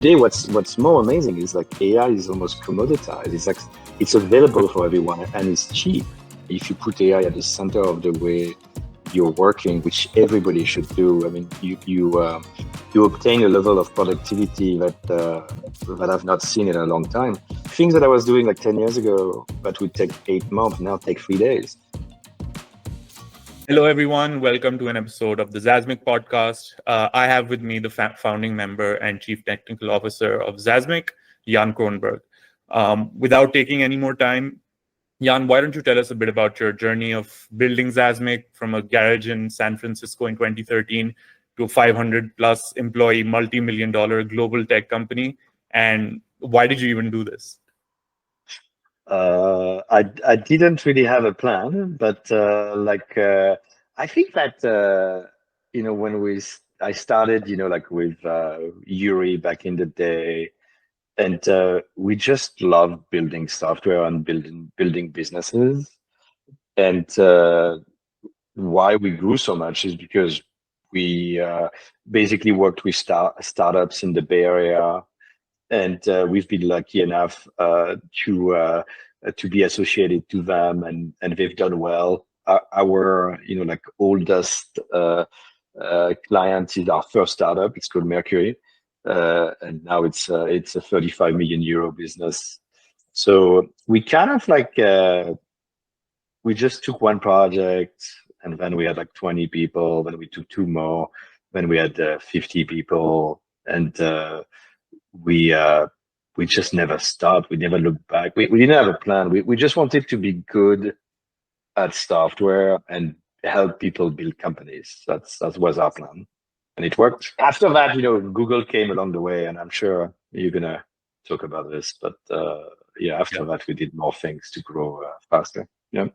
Today, what's more amazing is like AI is almost commoditized. It's like it's available for everyone and it's cheap. If you put AI at the center of the way you're working, which everybody should do, I mean, you obtain a level of productivity that I've not seen in a long time. Things that I was doing like 10 years ago that would take 8 months now take 3 days. Hello, everyone. Welcome to an episode of the Zazmic podcast. I have with me the founding member and chief technical officer of Zazmic, Yann Kronberg. Without taking any more time, Yann, why don't you tell us a bit about your journey of building Zazmic from a garage in San Francisco in 2013 to a 500 plus employee, multi-million-dollar global tech company, and why did you even do this? I didn't really have a plan, but I think that when I started, like with Yuri back in the day, and we just love building software and building businesses. And why we grew so much is because we basically worked with startups in the Bay Area, and we've been lucky enough to be associated to them, and they've done well. Our like oldest client is our first startup. It's called Mercury, and now it's a 35 million euro business. So we kind of like we just took one project, and then we had like 20 people. Then we took two more. Then we had 50 people, and we just never stopped. We never looked back. We didn't have a plan. We just wanted to be good at software and help people build companies. That was our plan, and it worked. After that, Google came along the way, and I'm sure you're gonna talk about this. But after that, we did more things to grow faster. Yeah.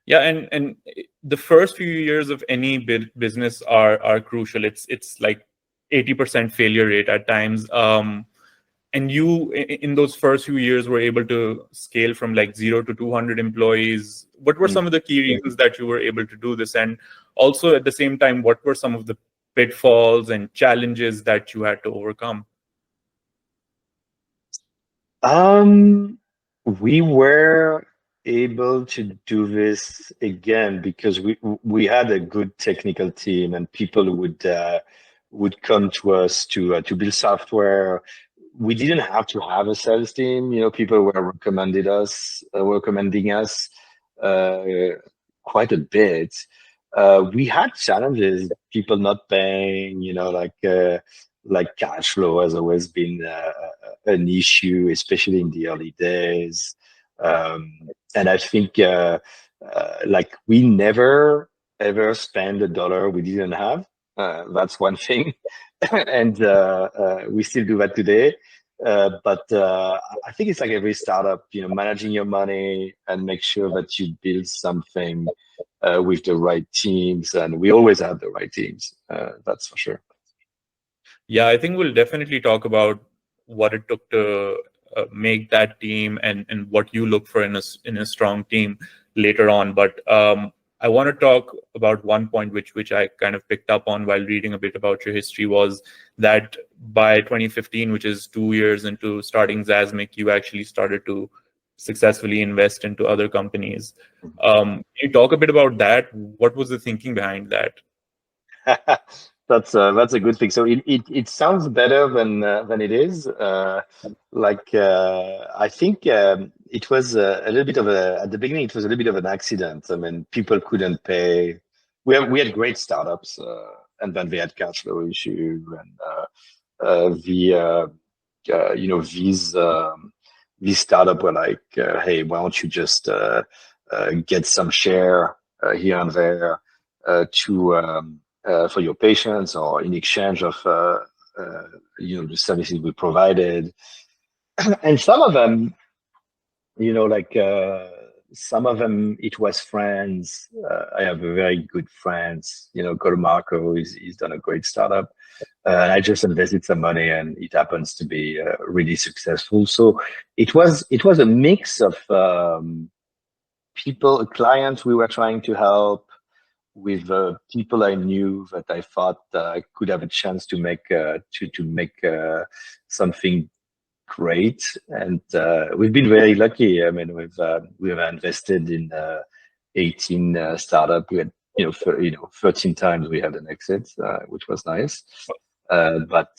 Yeah, and the first few years of any business are crucial. It's like 80% failure rate at times. And you, in those first few years, were able to scale from like 0 to 200 employees. What were some of the key reasons that you were able to do this? And also at the same time, what were some of the pitfalls and challenges that you had to overcome? We were able to do this again because we had a good technical team, and people would come to us to build software. We didn't have to have a sales team. People were recommending us quite a bit. We had challenges, people not paying. Like cash flow has always been an issue, especially in the early days. And I think like we never ever spend a dollar we didn't have. That's one thing. And we still do that today. But I think it's like every startup, managing your money and make sure that you build something with the right teams. And we always have the right teams. That's for sure. Yeah, I think we'll definitely talk about what it took to make that team and what you look for in a strong team later on. But I want to talk about one point which I kind of picked up on while reading a bit about your history, was that by 2015, which is 2 years into starting Zazmic, you actually started to successfully invest into other companies. Can you talk a bit about that? What was the thinking behind that? That's a good thing. So it sounds better than it is. I think it was a little bit of at the beginning. It was a little bit of an accident. I mean, people couldn't pay. We had great startups, and then they had cash flow issue, and these startups were like, hey, why don't you just get some share here and there for your patients, or in exchange of the services we provided. And some of them, some of them it was friends. I have a very good friends, called Marco. He's done a great startup. And I just invested some money, and it happens to be really successful. So it was a mix of clients we were trying to help, with people I knew that I thought I could have a chance to make something great. And we've been very lucky. I mean, we've invested in 18 startup. We had 13 times we had an exit, which was nice. But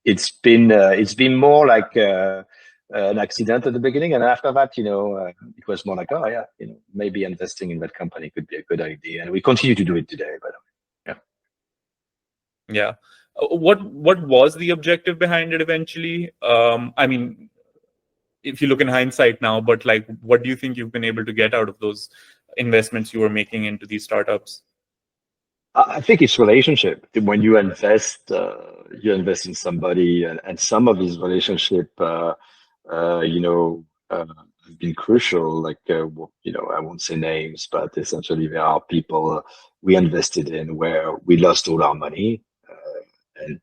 it's been more like an accident at the beginning, and after that, it was more like, oh yeah, maybe investing in that company could be a good idea, and we continue to do it today. By the way, yeah. What was the objective behind it eventually? I mean, if you look in hindsight now, but like, what do you think you've been able to get out of those investments you were making into these startups? I think it's relationship. When you invest in somebody, and some of these relationship, have been crucial. Like, I won't say names, but essentially there are people we invested in where we lost all our money, and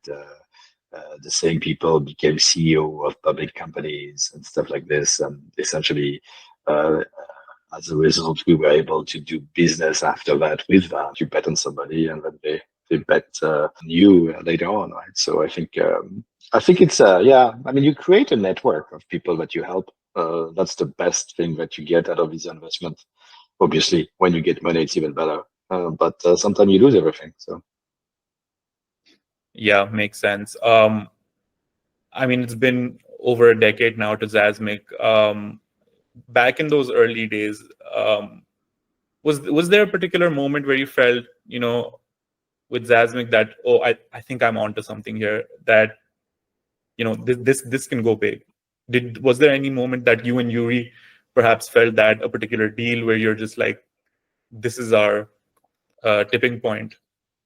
the same people became CEO of public companies and stuff like this, and essentially. As a result, we were able to do business after that with that. You bet on somebody, and then they bet on you later on, right? So I think it's yeah. I mean, you create a network of people that you help. That's the best thing that you get out of this investment. Obviously, when you get money, it's even better. But sometimes you lose everything. So Yeah, makes sense. I mean, it's been over a decade now to Zazmic. Back in those early days, was there a particular moment where you felt, with Zazmic that, oh, I think I'm onto something here, that this can go big? Was there any moment that you and Yuri perhaps felt that a particular deal where you're just like, this is our tipping point,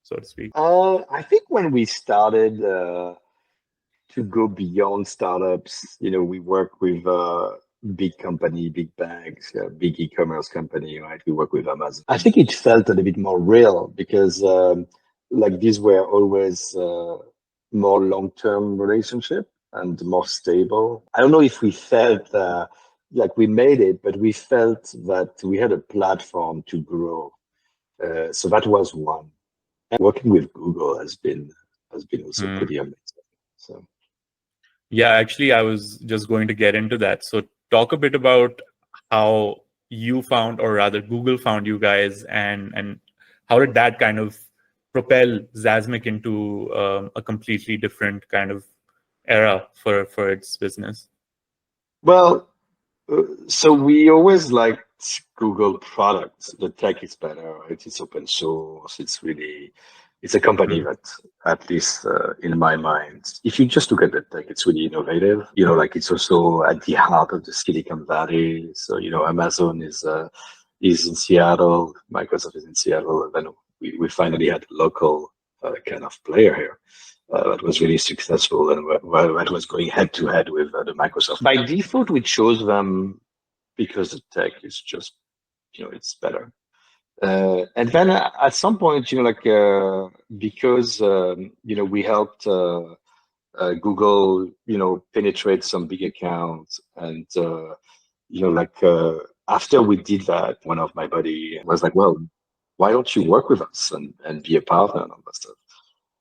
so to speak? I think when we started to go beyond startups, we work with big company, big banks, big e-commerce company, right? We work with Amazon. I think it felt a little bit more real because like these were always more long-term relationship and more stable. I don't know if we felt like we made it, but we felt that we had a platform to grow. So that was one. And working with Google has been also pretty amazing. So. Yeah, actually, I was just going to get into that. So talk a bit about how you found, or rather Google found you guys, and how did that kind of propel Zazmic into a completely different kind of era for its business? Well, so we always liked Google products. The tech is better, right? It's open source. It's a company that, at least in my mind, if you just look at the tech, it's really innovative. Like it's also at the heart of the Silicon Valley. So, Amazon is in Seattle, Microsoft is in Seattle, and then we finally had a local kind of player here. That was really successful, and that was going head to head with the Microsoft. By default, we chose them because the tech is just, it's better. And then at some point, because we helped Google, penetrate some big accounts, and after we did that, one of my buddy was like, "Well, why don't you work with us and be a partner and all that stuff?"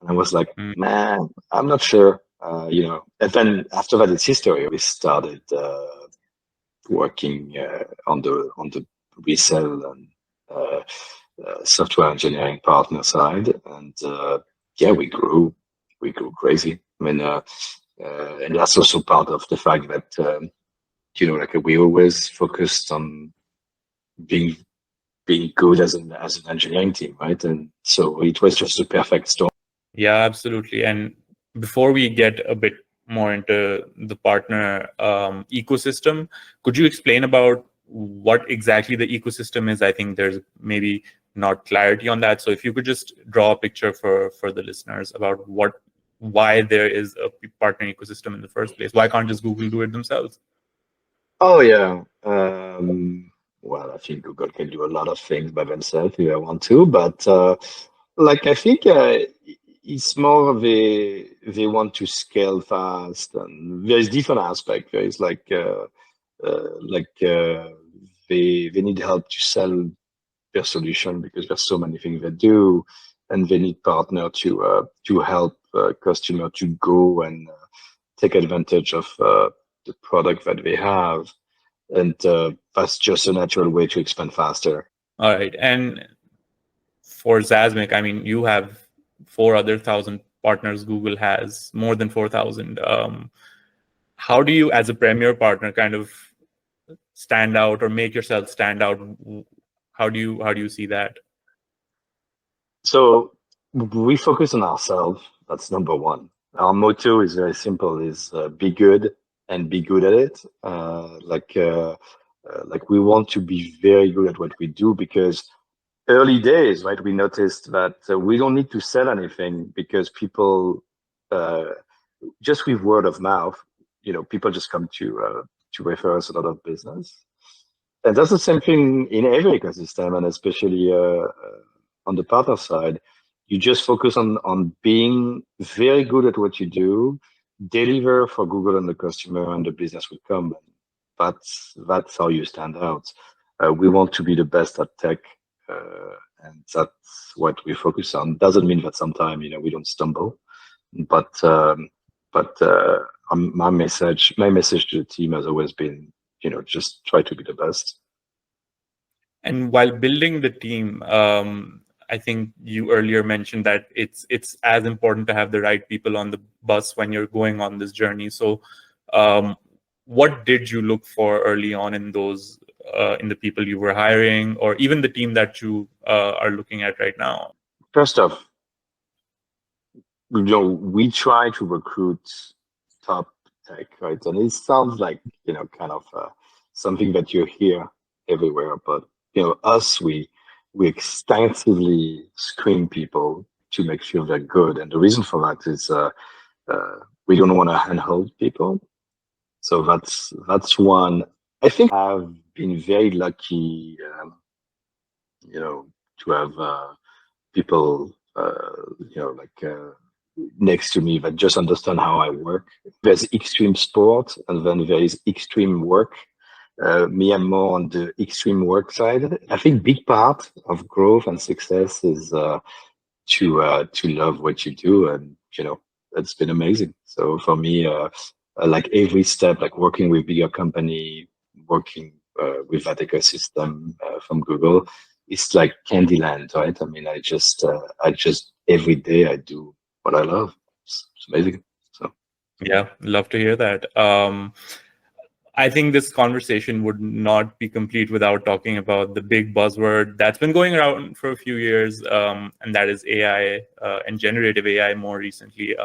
And I was like, "Man, I'm not sure." And then after that, it's history. We started working on the resell and software engineering partner side, and yeah, we grew crazy. I mean, and that's also part of the fact that we always focused on being good as an engineering team, right? And so it was just a perfect storm. Yeah, absolutely. And before we get a bit more into the partner ecosystem, could you explain about what exactly the ecosystem is? I think there's maybe not clarity on that. So if you could just draw a picture for the listeners about why there is a partner ecosystem in the first place. Why can't just Google do it themselves? Oh yeah. Well, I think Google can do a lot of things by themselves if they want to, but I think it's more of they want to scale fast, and there's different aspect. There is they need help to sell their solution because there's so many things they do, and they need partner to help customer to go and take advantage of the product that they have, and that's just a natural way to expand faster. All right. And for Zazmic, I mean, you have 4,000 partners. Google has more than 4,000. How do you, as a premier partner, kind of stand out or make yourself stand out? How do you see that? So we focus on ourselves. That's number one. Our motto is very simple: is be good and be good at it. Like we want to be very good at what we do because early days, right? We noticed that we don't need to sell anything because people uh, just with word of mouth, people just come to refer us a lot of business. And that's the same thing in every ecosystem, and especially on the partner side. You just focus on being very good at what you do, deliver for Google and the customer, and the business will come. That's how you stand out. We want to be the best at tech, and that's what we focus on. Doesn't mean that sometimes we don't stumble, but my message to the team has always been, just try to be the best. And while building the team, I think you earlier mentioned that it's as important to have the right people on the bus when you're going on this journey. So, what did you look for early on in those in the people you were hiring, or even the team that you are looking at right now? First off, we try to recruit top tech, right? And it sounds like, kind of something that you hear everywhere, but us, we extensively screen people to make sure they're good. And the reason for that is we don't want to handhold people. So that's one. I think I've been very lucky, to have people, next to me that just understand how I work. There's extreme sport, and then there is extreme work. Me, I'm more on the extreme work side. I think big part of growth and success is to love what you do, and it's been amazing. So for me, like every step, like working with bigger company, working with that ecosystem from Google, it's like Candyland, right? I mean, I just every day I do what I love. It's amazing. So Yeah, love to hear that. I think this conversation would not be complete without talking about the big buzzword that's been going around for a few years, and that is AI and generative AI more recently.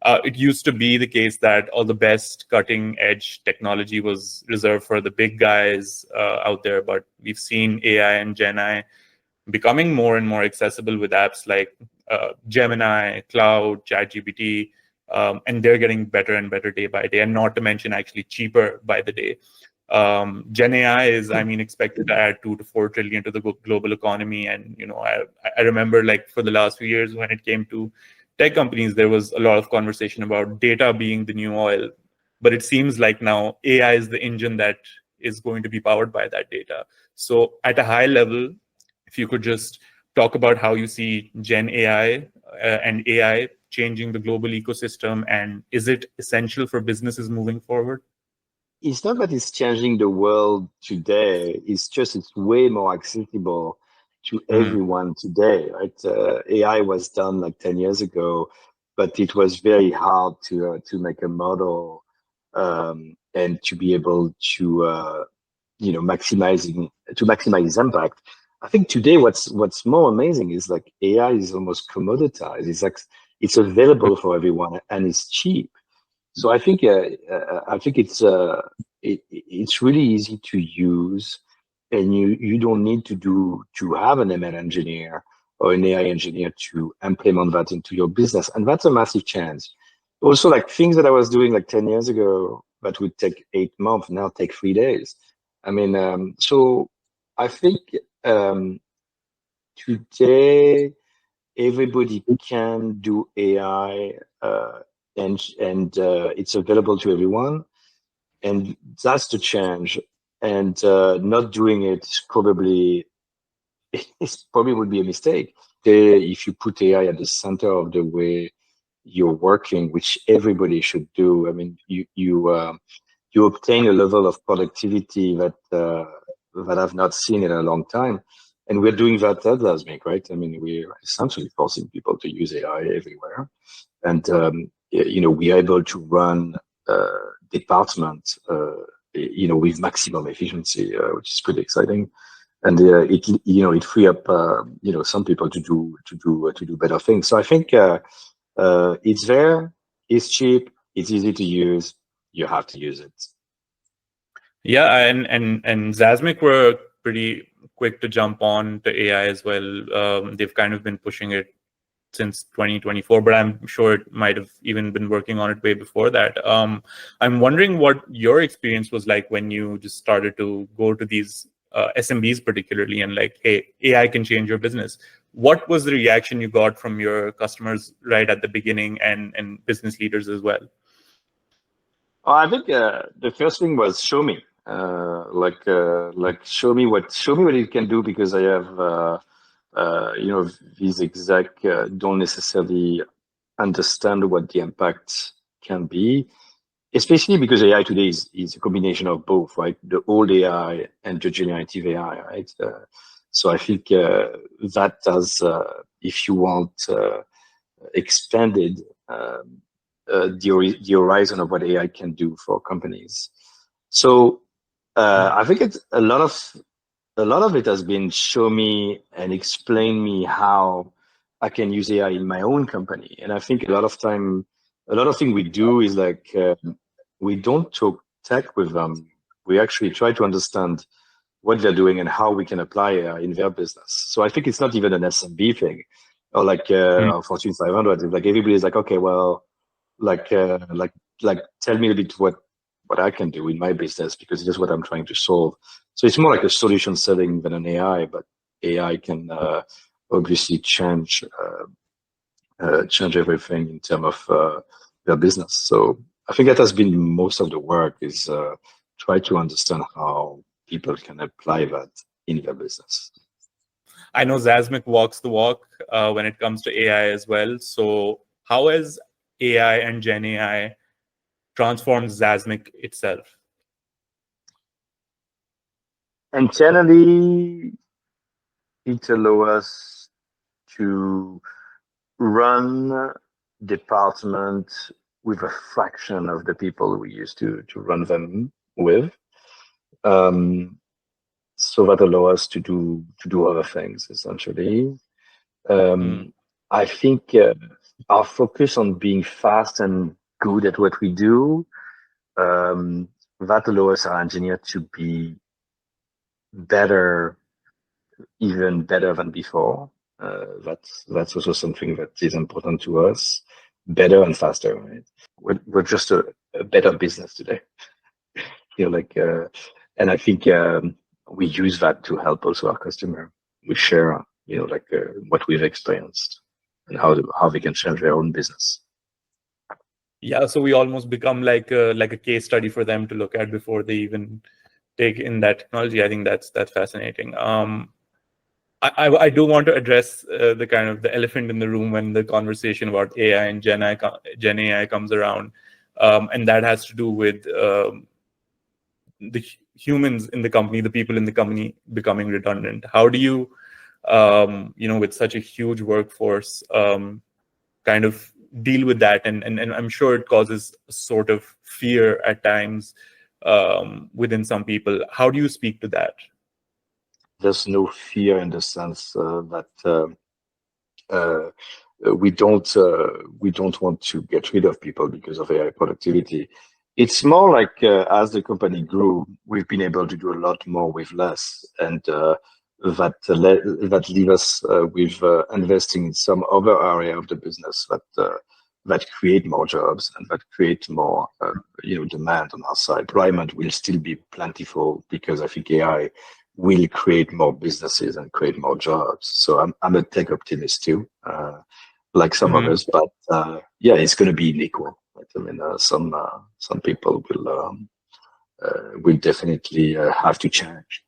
It used to be the case that all the best cutting edge technology was reserved for the big guys out there, but we've seen AI and GenAI becoming more and more accessible with apps like Gemini, Cloud, ChatGPT, and they're getting better and better day by day, and not to mention actually cheaper by the day. Gen AI is, I mean, expected to add 2 to 4 trillion to the global economy, and I remember like for the last few years when it came to tech companies, there was a lot of conversation about data being the new oil, but it seems like now AI is the engine that is going to be powered by that data. So at a high level, if you could just talk about how you see Gen AI and AI changing the global ecosystem, and is it essential for businesses moving forward? it's not that it's changing the world today. It's just it's way more accessible to Mm-hmm. everyone today, right? AI was done like 10 years ago, but it was very hard to make a model and to be able to maximize impact. I think today what's more amazing is like AI is almost commoditized. It's like it's available for everyone and it's cheap. So I think it's really easy to use, and you don't need to have an ML engineer or an AI engineer to implement that into your business, and that's a massive change. Also, like things that I was doing like 10 years ago that would take 8 months now take 3 days. I mean, so I think um, today everybody can do AI, and it's available to everyone, and that's the change. And not doing it is probably it probably would be a mistake. If you put AI at the center of the way you're working, which everybody should do, I mean, you obtain a level of productivity that I've not seen in a long time. And we're doing that at Zazmic, right? I mean, we're essentially forcing people to use AI everywhere. And, we are able to run departments, with maximum efficiency, which is pretty exciting. And it free up, some people to do better things. So I think it's there, it's cheap, it's easy to use. You have to use it. Yeah, and Zazmic were pretty quick to jump on to AI as well. They've kind of been pushing it since 2024, but I'm sure it might have even been working on it way before that. I'm wondering what your experience was like when you just started to go to these SMBs particularly and like, hey, AI can change your business. What was the reaction you got from your customers right at the beginning and business leaders as well? I think the first thing was show me, show me what it can do, because I have these exec don't necessarily understand what the impact can be, especially because AI today is a combination of both, right? The old AI and the generative AI, right? So I think that has, if you want, expanded the horizon of what AI can do for companies. So I think it's a lot of it has been show me and explain me how I can use AI in my own company. And I think a lot of things we do is like we don't talk tech with them. We actually try to understand what they're doing and how we can apply AI in their business. So I think it's not even an SMB thing, or like Fortune 500. It's like everybody's like, okay, well, like tell me a bit what I can do in my business, because it's what I'm trying to solve. So it's more like a solution selling than an AI, but AI can obviously change everything in terms of their business. So I think that has been most of the work, is try to understand how people can apply that in their business. I know Zazmic walks the walk when it comes to AI as well. So how has AI and GenAI transformed Zazmic itself? And generally, it allows us to run department with a fraction of the people we used to run them with. So that allows us to do other things, essentially. I think our focus on being fast and good at what we do, that allows our engineer to be better, even better than before. That's also something that is important to us. Better and faster, right? We're just a better business today. And I think we use that to help also our customer. We share, what we've experienced and how they can change their own business. Yeah, so we almost become like a case study for them to look at before they even take in that technology. I think that's fascinating. I do want to address the kind of the elephant in the room when the conversation about AI and Gen AI comes around, and that has to do with the humans in the company, the people in the company becoming redundant. How do you, with such a huge workforce, kind of deal with that? And I'm sure it causes a sort of fear at times within some people. How do you speak to that? There's no fear in the sense that we don't want to get rid of people because of AI productivity. It's more like as the company grew, we've been able to do a lot more with less, and that leave us with investing in some other area of the business that create more jobs and that create more demand on our side. Employment will still be plentiful because I think AI will create more businesses and create more jobs. So I'm a tech optimist too, like some of us, but yeah, it's going to be unequal. Right? I mean, some people will definitely have to change.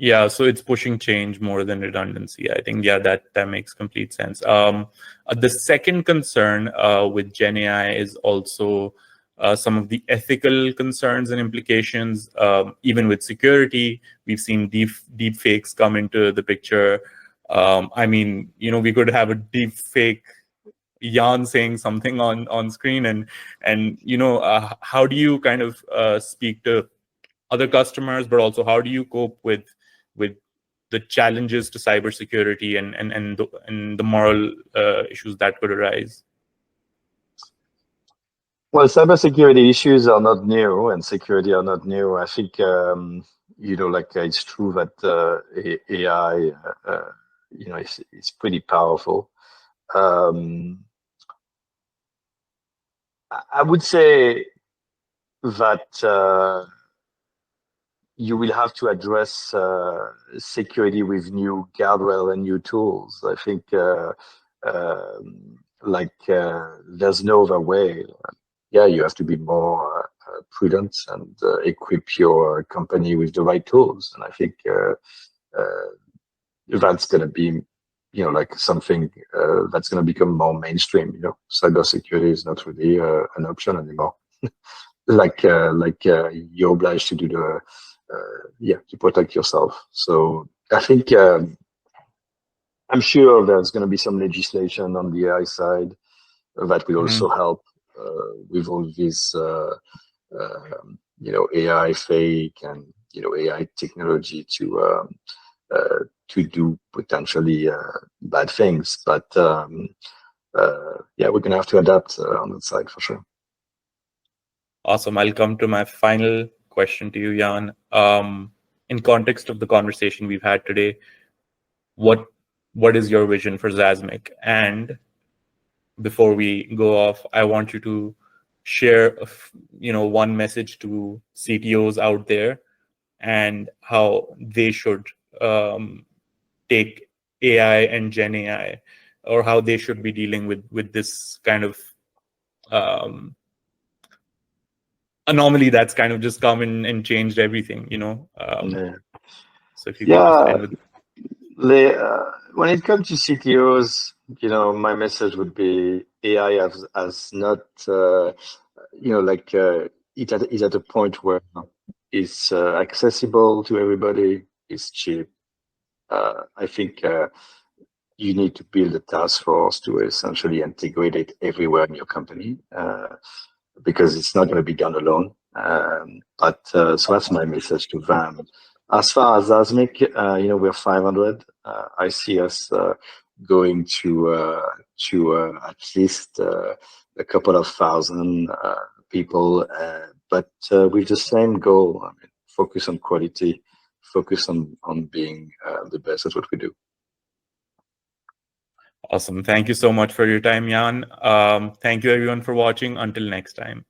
Yeah, so it's pushing change more than redundancy. I think, yeah, that makes complete sense. The second concern with Gen AI is also some of the ethical concerns and implications. Even with security, we've seen deep fakes come into the picture. I mean, we could have a deep fake Yann saying something on screen, and how do you kind of speak to other customers, but also how do you cope with the challenges to cybersecurity and the moral issues that could arise? Well, cybersecurity issues are not new, and security are not new. I think it's true that AI, is pretty powerful. I would say that you will have to address security with new guardrail and new tools. I think there's no other way. Yeah, you have to be more prudent and equip your company with the right tools. And I think that's going to be, something that's going to become more mainstream. Cybersecurity is not really an option anymore. You're obliged to do to protect yourself. So I think I'm sure there's going to be some legislation on the AI side that will also help with all these, AI fake and AI technology to do potentially bad things. But we're going to have to adapt on that side for sure. Awesome. I'll come to my final question to you, Yann. In context of the conversation we've had today, what is your vision for Zazmic? And before we go off, I want you to share, one message to CTOs out there and how they should take AI and GenAI, or how they should be dealing with this kind of anomaly that's kind of just come in and changed everything. So if you could just end with. When it comes to CTOs, my message would be AI has not, it is at a point where it's accessible to everybody, it's cheap. I think you need to build a task force to essentially integrate it everywhere in your company, because it's not going to be done alone. So that's my message to them. As far as Zazmic, we're 500. I see us going to at least a couple of thousand people, but with the same goal. I mean, focus on quality, focus on being the best at what we do. Awesome. Thank you so much for your time, Yann. Thank you everyone for watching. Until next time.